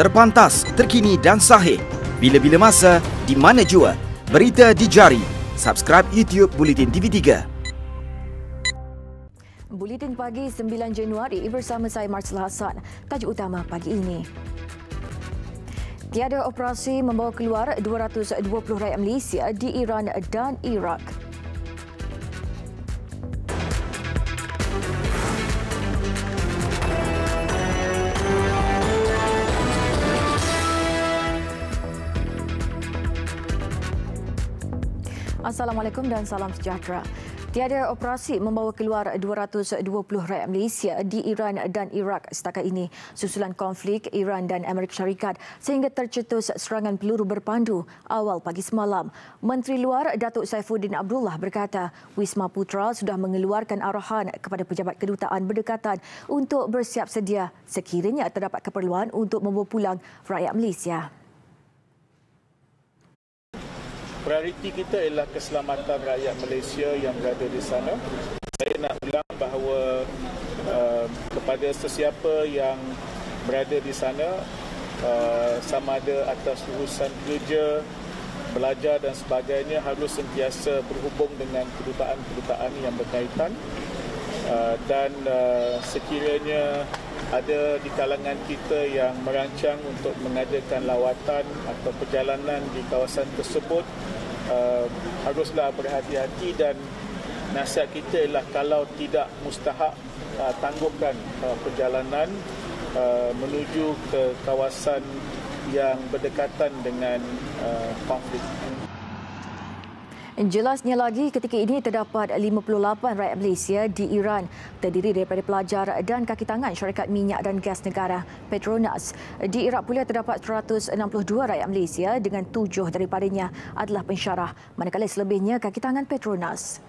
Terpantas, terkini dan sahih. Bila-bila masa, di mana jua. Berita di jari. Subscribe YouTube Bulletin TV3. Buletin Pagi 9 Januari bersama saya Marcel Hassan. Tajuk utama pagi ini. Tiada operasi membawa keluar 220 rakyat Malaysia di Iran dan Iraq. Assalamualaikum dan salam sejahtera. Tiada operasi membawa keluar 220 rakyat Malaysia di Iran dan Iraq setakat ini susulan konflik Iran dan Amerika Syarikat sehingga tercetus serangan peluru berpandu awal pagi semalam. Menteri Luar Datuk Saifuddin Abdullah berkata Wisma Putra sudah mengeluarkan arahan kepada pejabat kedutaan berdekatan untuk bersiap sedia sekiranya terdapat keperluan untuk membawa pulang rakyat Malaysia. Prioriti kita ialah keselamatan rakyat Malaysia yang berada di sana. Saya nak ulang bahawa kepada sesiapa yang berada di sana, sama ada atas urusan kerja, belajar dan sebagainya, harus sentiasa berhubung dengan kedutaan-kedutaan yang berkaitan. Dan sekiranya ada di kalangan kita yang merancang untuk mengadakan lawatan atau perjalanan di kawasan tersebut, haruslah berhati-hati dan nasihat kita ialah kalau tidak mustahak, tangguhkan perjalanan menuju ke kawasan yang berdekatan dengan konflik. Jelasnya lagi, ketika ini terdapat 58 rakyat Malaysia di Iran terdiri daripada pelajar dan kaki tangan syarikat minyak dan gas negara Petronas. Di Iraq pula terdapat 162 rakyat Malaysia dengan 7 daripadanya adalah pensyarah, manakala selebihnya kaki tangan Petronas.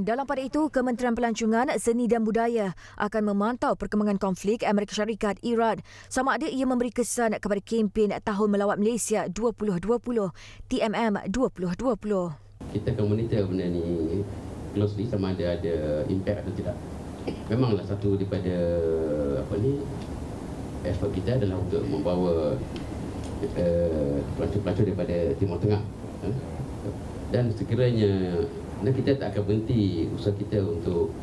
Dalam pada itu, Kementerian Pelancongan, Seni dan Budaya akan memantau perkembangan konflik Amerika Syarikat Iran sama ada ia memberi kesan kepada kempen Tahun Melawat Malaysia 2020 TMM 2020. Kita akan monitor benda ni closely sama ada impact atau tidak. Memanglah satu daripada effort kita adalah untuk membawa pelancong-pelancong daripada Timur Tengah. Dan sekiranya kita tak akan berhenti usaha kita untuk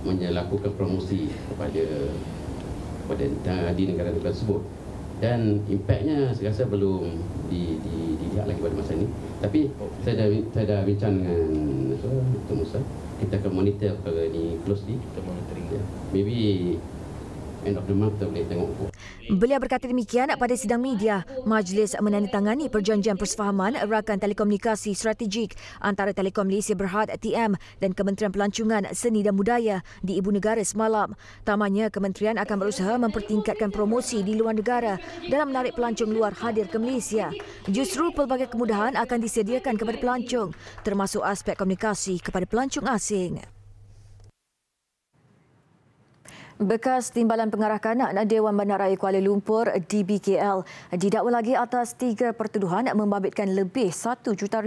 melakukan promosi kepada di negara-negara tersebut. Dan impaknya saya rasa belum dilihat lagi pada masa ini. Tapi saya dah bincang dengan Dr. Musa. Kita akan monitor perkara ini closely. Kita monitoring. Maybe end of the month kita boleh tengok. Beliau berkata demikian pada sidang media. Majlis menandatangani perjanjian persefahaman rakan telekomunikasi strategik antara Telekom Malaysia Berhad TM dan Kementerian Pelancongan, Seni dan Budaya di Ibu Negara semalam. Tamanya kementerian akan berusaha mempertingkatkan promosi di luar negara dalam menarik pelancong luar hadir ke Malaysia. Justru pelbagai kemudahan akan disediakan kepada pelancong, termasuk aspek komunikasi kepada pelancong asing. Bekas Timbalan Pengarah Kanan Dewan Bandaraya Kuala Lumpur DBKL didakwa lagi atas 3 pertuduhan membabitkan lebih RM1 juta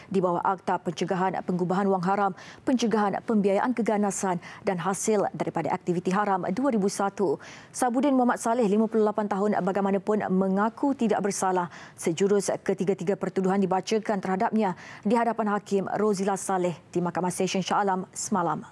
di bawah Akta Pencegahan Pengubahan Wang Haram, Pencegahan Pembiayaan Keganasan dan Hasil daripada Aktiviti Haram 2001. Sabudin Muhammad Saleh, 58 tahun, bagaimanapun mengaku tidak bersalah. Sejurus ketiga-tiga pertuduhan dibacakan terhadapnya di hadapan Hakim Rozila Saleh di Mahkamah Session Shah Alam semalam.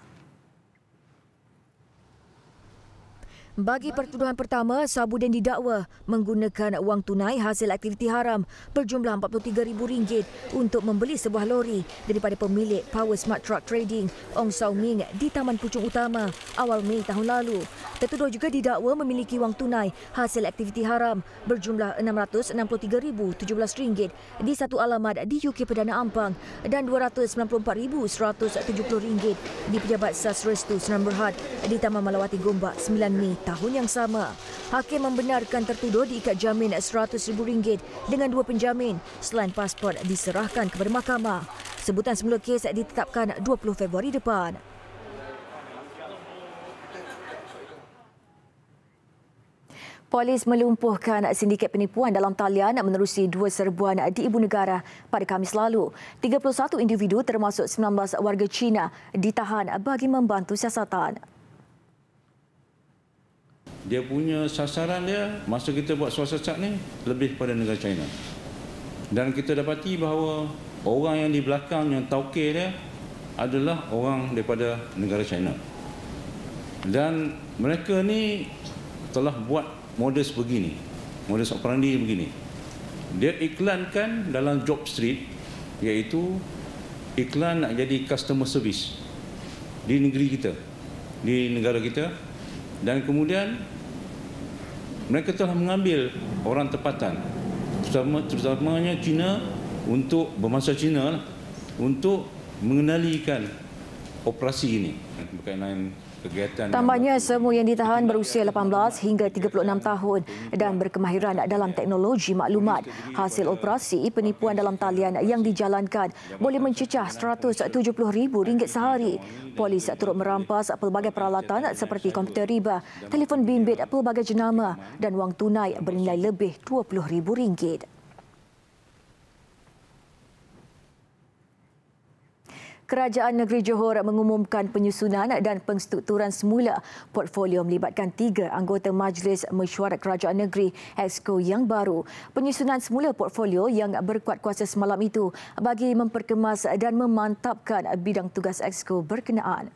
Bagi pertuduhan pertama, Sabudin didakwa menggunakan wang tunai hasil aktiviti haram berjumlah RM43,000 untuk membeli sebuah lori daripada pemilik Power Smart Truck Trading, Ong Sau Ming, di Taman Puchong Utama awal Mei tahun lalu. Tertuduh juga didakwa memiliki wang tunai hasil aktiviti haram berjumlah RM663,017 di satu alamat di UK Perdana Ampang dan RM294,170 di Pejabat Sas Restu Seram Berhad di Taman Malawati Gombak 9 Mei tahun yang sama. Hakim membenarkan tertuduh diikat jamin RM100,000 dengan 2 penjamin selain pasport diserahkan kepada mahkamah. Sebutan semula kes ditetapkan 20 Februari depan. Polis melumpuhkan sindiket penipuan dalam talian menerusi 2 serbuan di ibu negara pada Khamis lalu. 31 individu termasuk 19 warga Cina ditahan bagi membantu siasatan. Dia punya sasaran dia masa kita buat siasat ni lebih pada negara China. Dan kita dapati bahawa orang yang di belakang yang tauke dia adalah orang daripada negara China. Dan mereka ni telah buat modus begini, modus operandi begini. Dia iklankan dalam job street, iaitu iklan nak jadi customer service di negeri kita, di negara kita, dan kemudian mereka telah mengambil orang tempatan, terutamanya Cina, untuk berbangsa Cina untuk mengendalikan operasi ini berkaitan kegiatan. Tambahnya, semua yang ditahan berusia 18 hingga 36 tahun dan berkemahiran dalam teknologi maklumat. Hasil operasi penipuan dalam talian yang dijalankan boleh mencecah RM170,000 sehari. Polis turut merampas pelbagai peralatan seperti komputer riba, telefon bimbit pelbagai jenama dan wang tunai bernilai lebih RM20,000. Kerajaan Negeri Johor mengumumkan penyusunan dan pengstrukturan semula portfolio melibatkan 3 anggota Majlis Mesyuarat Kerajaan Negeri Exco yang baru. Penyusunan semula portfolio yang berkuat kuasa semalam itu bagi memperkemas dan memantapkan bidang tugas Exco berkenaan.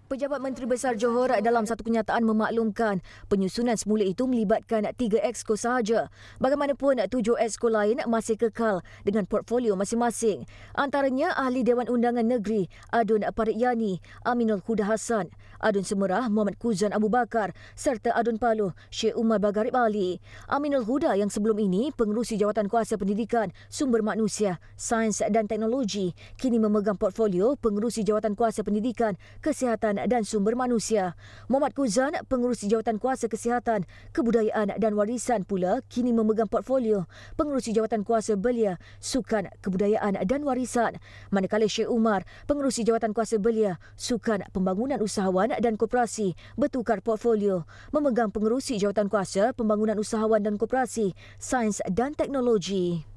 Pejabat Menteri Besar Johor dalam satu kenyataan memaklumkan penyusunan semula itu melibatkan 3 exco sahaja. Bagaimanapun 7 exco lain masih kekal dengan portfolio masing-masing. Antaranya Ahli Dewan Undangan Negeri Adun Parikyani, Aminul Huda Hassan, Adun Semerah Muhammad Kuzan Abu Bakar serta Adun Paluh Syekh Umar Bagharib Ali. Aminul Huda yang sebelum ini pengerusi Jawatan Kuasa Pendidikan, Sumber Manusia, Sains dan Teknologi kini memegang portfolio pengerusi Jawatan Kuasa Pendidikan, Kesihatan dan Sumber Manusia. Muhammad Kuzan, pengerusi Jawatan Kuasa Kesihatan, Kebudayaan dan Warisan pula kini memegang portfolio pengerusi Jawatan Kuasa Belia, Sukan, Kebudayaan dan Warisan. Manakala Syekh Umar, pengerusi Jawatan Kuasa Belia, Sukan, Pembangunan Usahawan dan Koperasi bertukar portfolio memegang pengerusi Jawatan Kuasa Pembangunan Usahawan dan Koperasi, Sains dan Teknologi.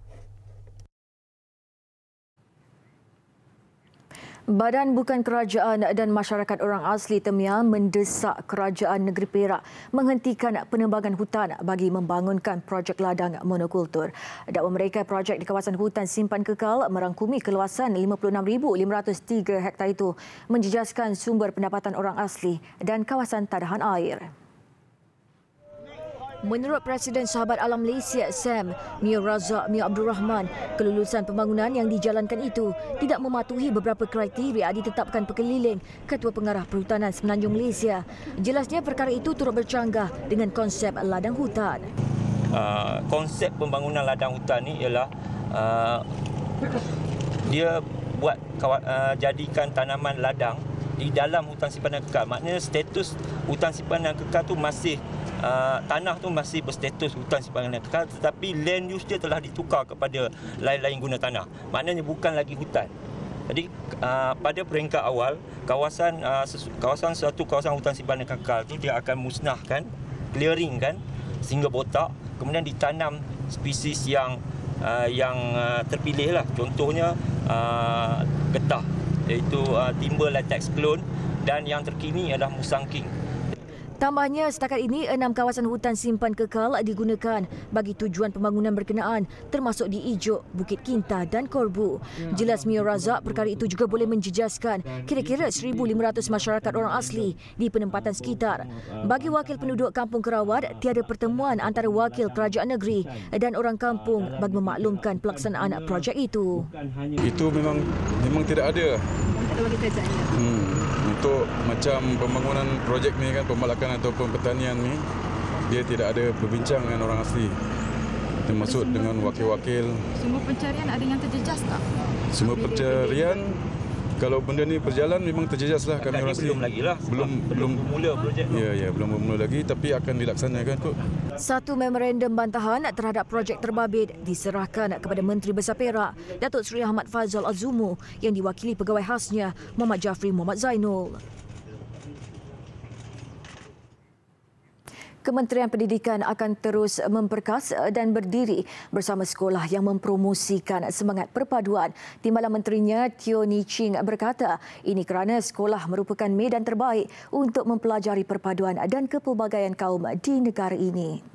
Badan Bukan Kerajaan dan Masyarakat Orang Asli Temia mendesak Kerajaan Negeri Perak menghentikan penembangan hutan bagi membangunkan projek ladang monokultur. Dakwa mereka projek di kawasan hutan simpan kekal merangkumi keluasan 56,503 hektar itu menjejaskan sumber pendapatan orang asli dan kawasan tadahan air. Menurut Presiden Sahabat Alam Malaysia SAM, Mio Razak Mio Abdul Rahman, kelulusan pembangunan yang dijalankan itu tidak mematuhi beberapa kriteria ditetapkan Pekeliling Ketua Pengarah Perhutanan Semenanjung Malaysia. Jelasnya perkara itu turut bercanggah dengan konsep ladang hutan. Konsep pembangunan ladang hutan ni ialah dia buat jadikan tanaman ladang di dalam hutan simpanan kekal. Maknanya status hutan simpanan kekal tu masih tanah tu masih berstatus hutan simpanan kekal, tetapi land use dia telah ditukar kepada lain-lain guna tanah. Maknanya bukan lagi hutan. Jadi pada peringkat awal kawasan suatu kawasan hutan simpanan kekal tu dia akan musnahkan, clearing kan sehingga botak, kemudian ditanam spesies yang terpilih lah. Contohnya getah, iaitu timber latex clone, dan yang terkini adalah musang king. Tambahnya, setakat ini 6 kawasan hutan simpan kekal digunakan bagi tujuan pembangunan berkenaan termasuk di Ijuk, Bukit Kinta dan Korbu. Jelas Mio Razak, perkara itu juga boleh menjejaskan kira-kira 1,500 masyarakat orang asli di penempatan sekitar. Bagi wakil penduduk Kampung Kerawat, tiada pertemuan antara wakil kerajaan negeri dan orang kampung bagi memaklumkan pelaksanaan projek itu. Itu memang tidak ada. Untuk macam pembangunan projek ni kan, pembalakan ataupun pertanian ni, dia tidak ada berbincang dengan orang asli, termasuk dengan wakil-wakil. Semua pencarian ada yang terjejas tak? Semua pencarian, kalau benda ni berjalan memang terjejas lah kami orang asli. Belum lagi lah. Belum bermula projek tu. Ya, belum bermula lagi, tapi akan dilaksanakan kot. Satu memorandum bantahan terhadap projek terbabit diserahkan kepada Menteri Besar Perak, Datuk Seri Ahmad Fazal Azumu, yang diwakili pegawai khasnya Muhammad Jafri Muhammad Zainul. Kementerian Pendidikan akan terus memperkasa dan berdiri bersama sekolah yang mempromosikan semangat perpaduan. Timbalan Menterinya Teo Ni Ching berkata, ini kerana sekolah merupakan medan terbaik untuk mempelajari perpaduan dan kepelbagaian kaum di negara ini.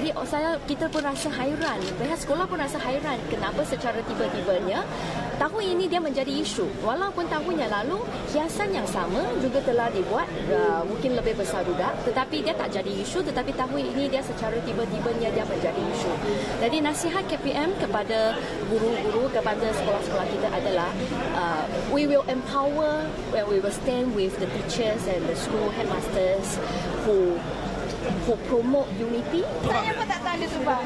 Jadi kita pun rasa hairan, pihak sekolah pun rasa hairan kenapa secara tiba-tibanya tahun ini dia menjadi isu. Walaupun tahun yang lalu hiasan yang sama juga telah dibuat, mungkin lebih besar juga, tetapi dia tak jadi isu, tetapi tahun ini dia secara tiba-tibanya dia menjadi isu. Jadi nasihat KPM kepada guru-guru, kepada sekolah-sekolah kita adalah we will empower, we will stand with the teachers and the school headmasters who promote unity. Saya pun tak tahu dia subang.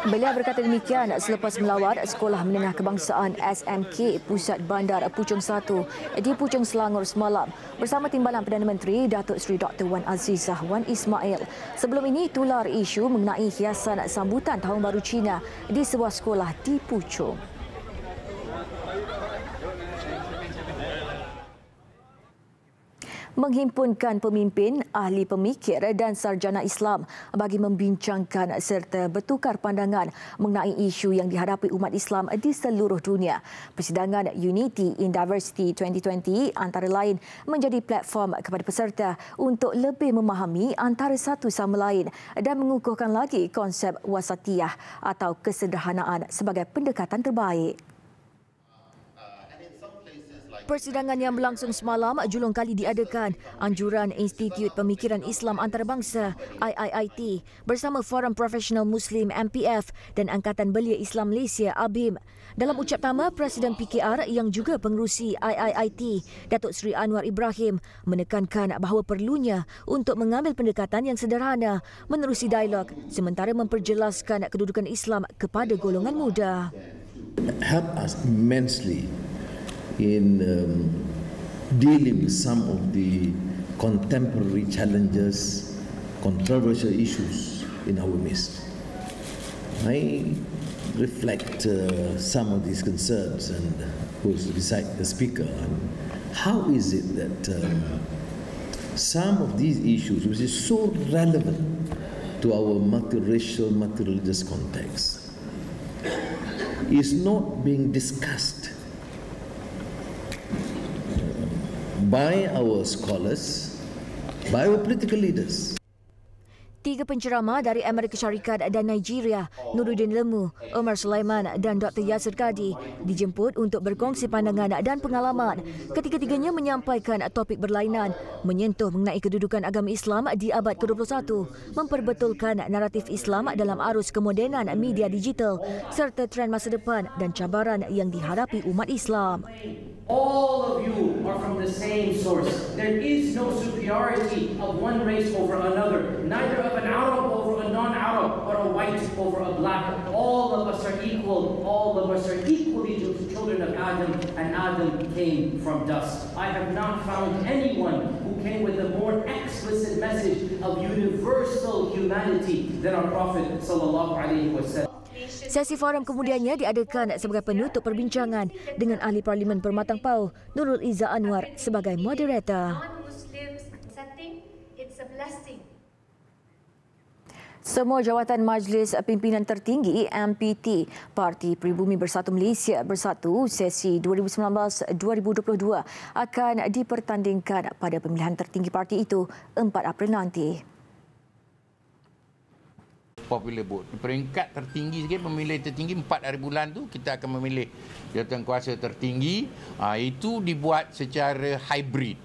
Beliau berkata demikian selepas melawat Sekolah Menengah Kebangsaan SMK Pusat Bandar Puchong 1 di Puchong Selangor semalam bersama Timbalan Perdana Menteri Datuk Seri Dr. Wan Azizah Wan Ismail. Sebelum ini tular isu mengenai hiasan sambutan Tahun Baru Cina di sebuah sekolah di Puchong. Menghimpunkan pemimpin, ahli pemikir dan sarjana Islam bagi membincangkan serta bertukar pandangan mengenai isu yang dihadapi umat Islam di seluruh dunia. Persidangan Unity in Diversity 2020 antara lain menjadi platform kepada peserta untuk lebih memahami antara satu sama lain dan mengukuhkan lagi konsep wasatiyah atau kesederhanaan sebagai pendekatan terbaik. Persidangan yang berlangsung semalam julung kali diadakan Anjuran Institut Pemikiran Islam Antarabangsa IIIT bersama Forum Profesional Muslim MPF dan Angkatan Belia Islam Malaysia ABIM. Dalam ucap tama, Presiden PKR yang juga pengerusi IIIT, Datuk Seri Anwar Ibrahim, menekankan bahawa perlunya untuk mengambil pendekatan yang sederhana menerusi dialog sementara memperjelaskan kedudukan Islam kepada golongan muda. Help us immensely in dealing with some of the contemporary challenges, controversial issues in our midst. I reflect some of these concerns and who's beside the speaker. How is it that some of these issues, which is so relevant to our multiracial, multireligious context, is not being discussed by our scholars, by our political leaders? Tiga penceramah dari Amerika Syarikat dan Nigeria, Nuruddin Lemu, Omar Sulaiman dan Dr. Yasir Kadi dijemput untuk berkongsi pandangan dan pengalaman. Ketiga-tiganya menyampaikan topik berlainan menyentuh mengenai kedudukan agama Islam di abad ke-21, memperbetulkan naratif Islam dalam arus kemodenan media digital serta trend masa depan dan cabaran yang dihadapi umat Islam. All of you are from the same source. There is no superiority of one race over another, neither of an Arab over a non-Arab or a white over a black. All of us are equal. All of us are equally children of Adam, and Adam came from dust. I have not found anyone who came with a more explicit message of universal humanity than our Prophet sallallahu alaihi wasallam. Sesi forum kemudiannya diadakan sebagai penutup perbincangan dengan Ahli Parlimen Permatang Pau, Nurul Izzah Anwar sebagai moderator. Semua jawatan Majlis Pimpinan Tertinggi MPT Parti Pribumi Bersatu Malaysia Bersatu sesi 2019-2022 akan dipertandingkan pada pemilihan tertinggi parti itu 4 April nanti. Popular vote. Peringkat tertinggi sikit, pemilih tertinggi 4 hari bulan tu kita akan memilih jawatan kuasa tertinggi. Itu dibuat secara hybrid.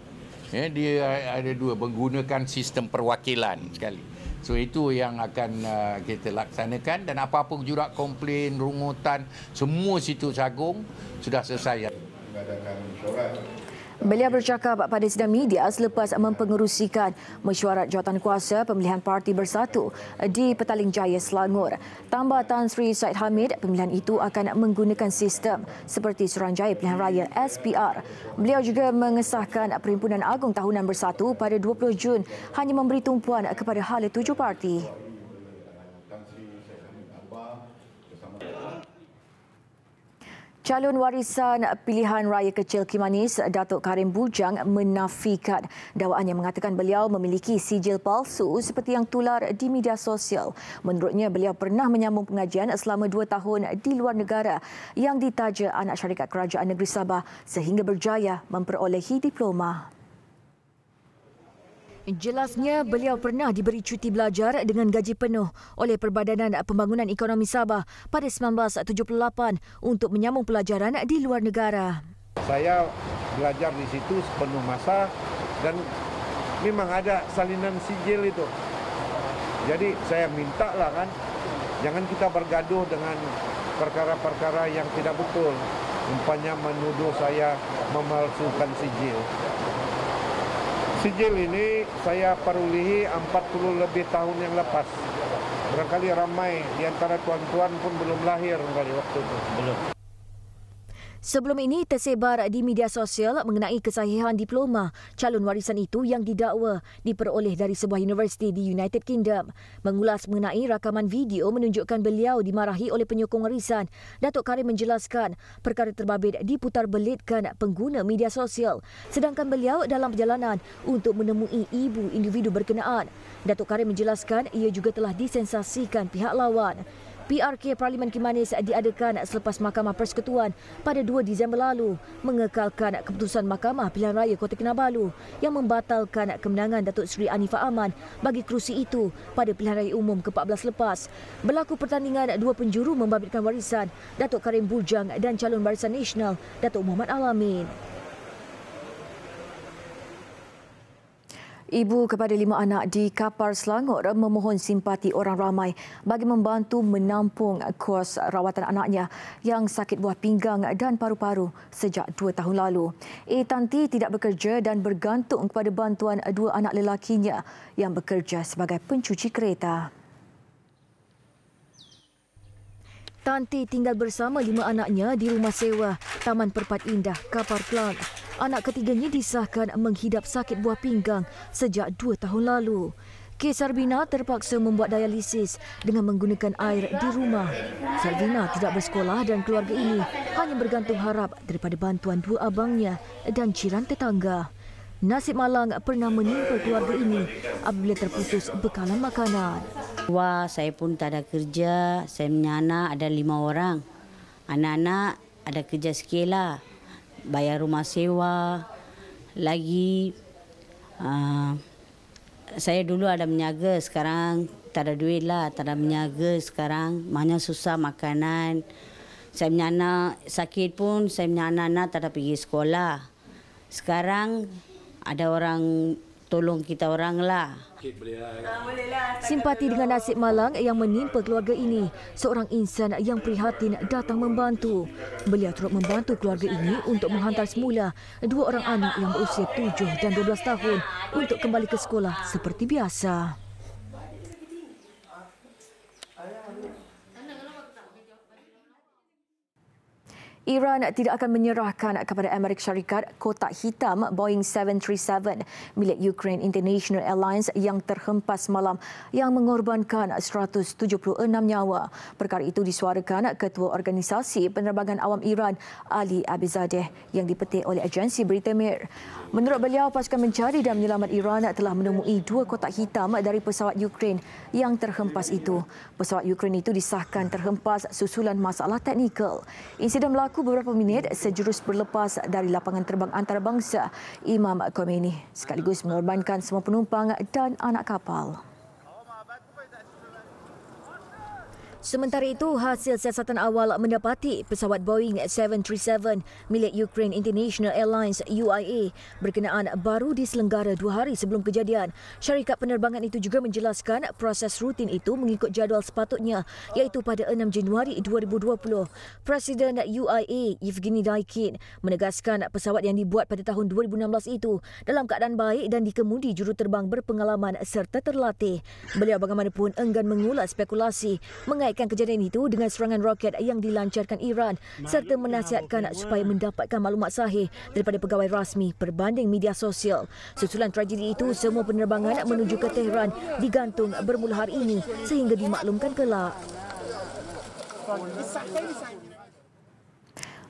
Dia ada dua, menggunakan sistem perwakilan sekali. So itu yang akan kita laksanakan, dan apa-apa jurat komplain, rungutan, semua situs agung sudah selesai. Beliau bercakap pada sidang media selepas mempengerusikan mesyuarat jawatan kuasa pemilihan Parti Bersatu di Petaling Jaya, Selangor. Tambah Tan Sri Said Hamid, pemilihan itu akan menggunakan sistem seperti Suruhanjaya Pilihan Raya SPR. Beliau juga mengesahkan Perhimpunan Agung Tahunan Bersatu pada 20 Jun hanya memberi tumpuan kepada hala 7 parti. Calon warisan pilihan raya kecil Kimanis, Datuk Karim Bujang menafikan dakwaan yang mengatakan beliau memiliki sijil palsu seperti yang tular di media sosial. Menurutnya, beliau pernah menyambung pengajian selama 2 tahun di luar negara yang ditaja anak syarikat Kerajaan Negeri Sabah sehingga berjaya memperolehi diploma. Jelasnya, beliau pernah diberi cuti belajar dengan gaji penuh oleh Perbadanan Pembangunan Ekonomi Sabah pada 1978 untuk menyambung pelajaran di luar negara. Saya belajar di situ sepenuh masa dan memang ada salinan sijil itu. Jadi saya minta lah kan, jangan kita bergaduh dengan perkara-perkara yang tidak betul. Umpamanya menuduh saya memalsukan sijil. Sijil ini saya perolehi 40 lebih tahun yang lepas. Barangkali ramai di antara tuan-tuan pun belum lahir kali waktu itu. Belum. Sebelum ini tersebar di media sosial mengenai kesahihan diploma calon warisan itu yang didakwa diperoleh dari sebuah universiti di United Kingdom. Mengulas mengenai rakaman video menunjukkan beliau dimarahi oleh penyokong warisan, Datuk Karim menjelaskan perkara terbabit diputar belitkan pengguna media sosial sedangkan beliau dalam perjalanan untuk menemui ibu individu berkenaan. Datuk Karim menjelaskan ia juga telah disensasikan pihak lawan. PRK Parlimen Kimanis diadakan selepas Mahkamah Persekutuan pada 2 Disember lalu mengekalkan keputusan Mahkamah Pilihan Raya Kota Kinabalu yang membatalkan kemenangan Datuk Seri Anifah Aman bagi kerusi itu pada Pilihan Raya Umum ke-14 lepas. Berlaku pertandingan 2 penjuru membabitkan warisan Datuk Karim Bujang dan calon Barisan Nasional Datuk Muhammad Alamin. Ibu kepada 5 anak di Kapar Selangor memohon simpati orang ramai bagi membantu menampung kos rawatan anaknya yang sakit buah pinggang dan paru-paru sejak 2 tahun lalu. Tanti tidak bekerja dan bergantung kepada bantuan 2 anak lelakinya yang bekerja sebagai pencuci kereta. Tanti tinggal bersama 5 anaknya di rumah sewa Taman Perpat Indah, Kapar Klang. Anak ketiganya disahkan menghidap sakit buah pinggang sejak 2 tahun lalu. Kes Sarbina terpaksa membuat dialisis dengan menggunakan air di rumah. Sarbina tidak bersekolah dan keluarga ini hanya bergantung harap daripada bantuan 2 abangnya dan jiran tetangga. Nasib malang pernah menimpa keluarga ini apabila terputus bekalan makanan. Wah, saya pun tak ada kerja. Saya punya anak ada 5 orang. Anak-anak ada kerja sikit lah. Bayar rumah sewa. Lagi, saya dulu ada menjaga. Sekarang tak ada duit lah. Tak ada menjaga sekarang. Maknanya susah makanan. Saya punya anak sakit pun, saya punya anak-anak tak ada pergi sekolah. Sekarang ada orang tolong kita orang lah. Simpati dengan nasib malang yang menimpa keluarga ini, seorang insan yang prihatin datang membantu. Beliau turut membantu keluarga ini untuk menghantar semula 2 orang anak yang berusia 7 dan 12 tahun untuk kembali ke sekolah seperti biasa. Iran tidak akan menyerahkan kepada Amerika Syarikat kotak hitam Boeing 737 milik Ukraine International Airlines yang terhempas malam yang mengorbankan 176 nyawa. Perkara itu disuarakan Ketua Organisasi Penerbangan Awam Iran Ali Abizadeh yang dipetik oleh agensi berita Mir. Menurut beliau, pasukan mencari dan menyelamat Iran telah menemui 2 kotak hitam dari pesawat Ukraine yang terhempas itu. Pesawat Ukraine itu disahkan terhempas susulan masalah teknikal. Insiden berlaku beberapa minit sejurus berlepas dari lapangan terbang antarabangsa Imam Khomeini sekaligus mengorbankan semua penumpang dan anak kapal. Sementara itu, hasil siasatan awal mendapati pesawat Boeing 737 milik Ukraine International Airlines UIA berkenaan baru diselenggara 2 hari sebelum kejadian. Syarikat penerbangan itu juga menjelaskan proses rutin itu mengikut jadual sepatutnya iaitu pada 6 Januari 2020. Presiden UIA Yevgeny Daikin menegaskan pesawat yang dibuat pada tahun 2016 itu dalam keadaan baik dan dikemudi juruterbang berpengalaman serta terlatih. Beliau bagaimanapun enggan mengulas spekulasi mengenai kejadian itu dengan serangan roket yang dilancarkan Iran serta menasihatkan supaya mendapatkan maklumat sahih daripada pegawai rasmi berbanding media sosial. Susulan tragedi itu, semua penerbangan menuju ke Tehran digantung bermula hari ini sehingga dimaklumkan kelak.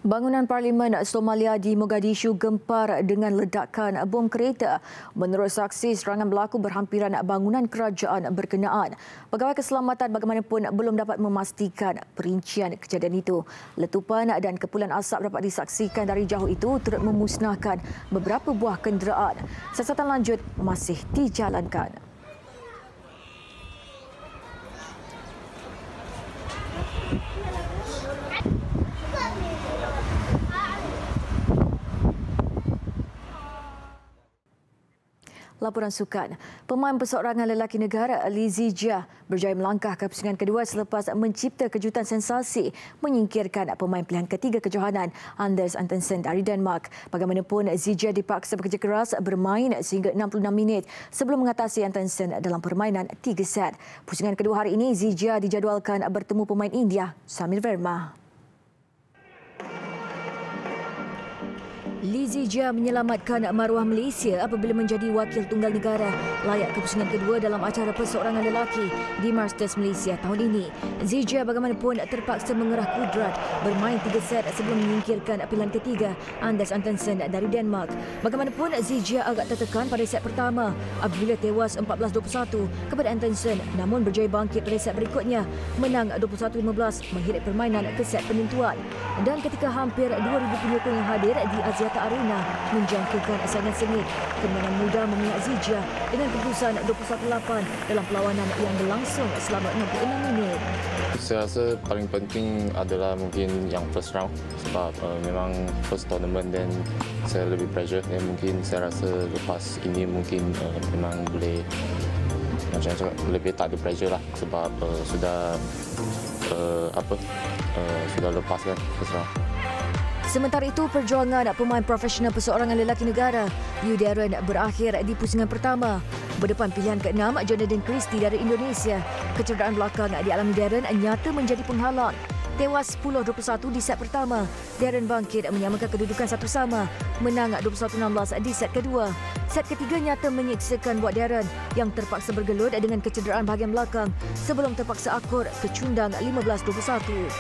Bangunan Parlimen Somalia di Mogadishu gempar dengan ledakan bom kereta. Menurut saksi, serangan berlaku berhampiran bangunan kerajaan berkenaan. Pegawai keselamatan bagaimanapun belum dapat memastikan perincian kejadian itu. Letupan dan kepulan asap dapat disaksikan dari jauh itu turut memusnahkan beberapa buah kenderaan. Siasatan lanjut masih dijalankan. Laporan sukan. Pemain perseorangan lelaki negara Lee Zijia berjaya melangkah ke pusingan kedua selepas mencipta kejutan sensasi menyingkirkan pemain pilihan ketiga kejohanan Anders Antonsen dari Denmark. Bagaimanapun, Zijia dipaksa bekerja keras bermain sehingga 66 minit sebelum mengatasi Antonsen dalam permainan 3 set. Pusingan kedua hari ini, Zijia dijadualkan bertemu pemain India, Samir Verma. Lee Zijia menyelamatkan maruah Malaysia apabila menjadi wakil tunggal negara layak ke pusingan kedua dalam acara perseorangan lelaki di Masters Malaysia tahun ini. Zijia bagaimanapun terpaksa mengerah kudrat bermain 3 set sebelum menyingkirkan pilihan ketiga Anders Antonsen dari Denmark. Bagaimanapun, Zijia agak tertekan pada set pertama apabila tewas 14-21 kepada Antonsen, namun berjaya bangkit pada set berikutnya menang 21-15 menghirit permainan ke set penentuan. Dan ketika hampir 2,000 penyokong yang hadir di Aziata Arena menjangkakan saingan sengit, kemenangan muda memihak Zijia dengan keputusan 21-8 dalam perlawanan yang berlangsung selama 66 minit. Saya rasa paling penting adalah mungkin yang first round sebab memang first tournament dan saya lebih pressure dan mungkin saya rasa lepas ini mungkin memang boleh macam lebih tak ada pressure lah sebab sudah sudah lepas kan first round. Sementara itu, perjuangan pemain profesional perseorangan lelaki negara Liu Darren berakhir di pusingan pertama. Berdepan pilihan ke-6 Jonathan Christie dari Indonesia, kecederaan belakang di alami Darren nyata menjadi penghalang. Tewas 10-21 di set pertama, Darren bangkit menyamakan kedudukan satu sama, menang 21-16 di set kedua. Set ketiga nyata menyiksakan buat Darren yang terpaksa bergelut dengan kecederaan bahagian belakang sebelum terpaksa akur kecundang 15-21.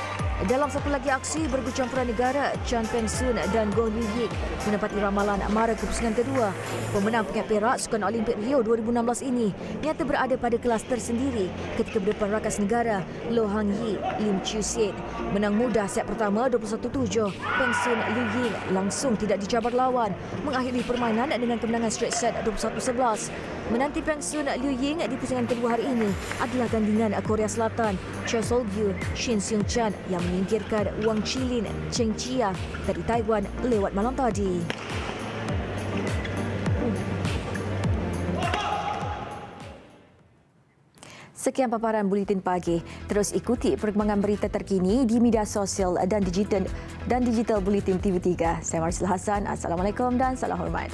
Dalam satu lagi aksi bergu campuran negara, Chan Peng Soon dan Goh Liu Ying menepati ramalan mara ke pusingan kedua. Pemenang pingat perak Sukan Olimpik Rio 2016 ini nyata berada pada kelas tersendiri ketika berdepan rakas negara Loh Hang Yi, Lim Chiu Sin. Menang mudah set pertama 21-7. Peng Soon Liu Ying langsung tidak dicabar lawan, mengakhiri permainan dengan kemenangan straight set 21-11. Menanti Peng Soon Liu Ying di pusingan kedua hari ini adalah gandingan Korea Selatan Choi Sol-gyu, Shin Seung-chan yang menyingkirkan Wang Qilin, Cheng Chia dari Taiwan lewat malam tadi. Sekian paparan Buletin Pagi. Terus ikuti perkembangan berita terkini di media sosial dan digital Buletin TV3. Saya Marsil Hasan. Assalamualaikum dan salam hormat.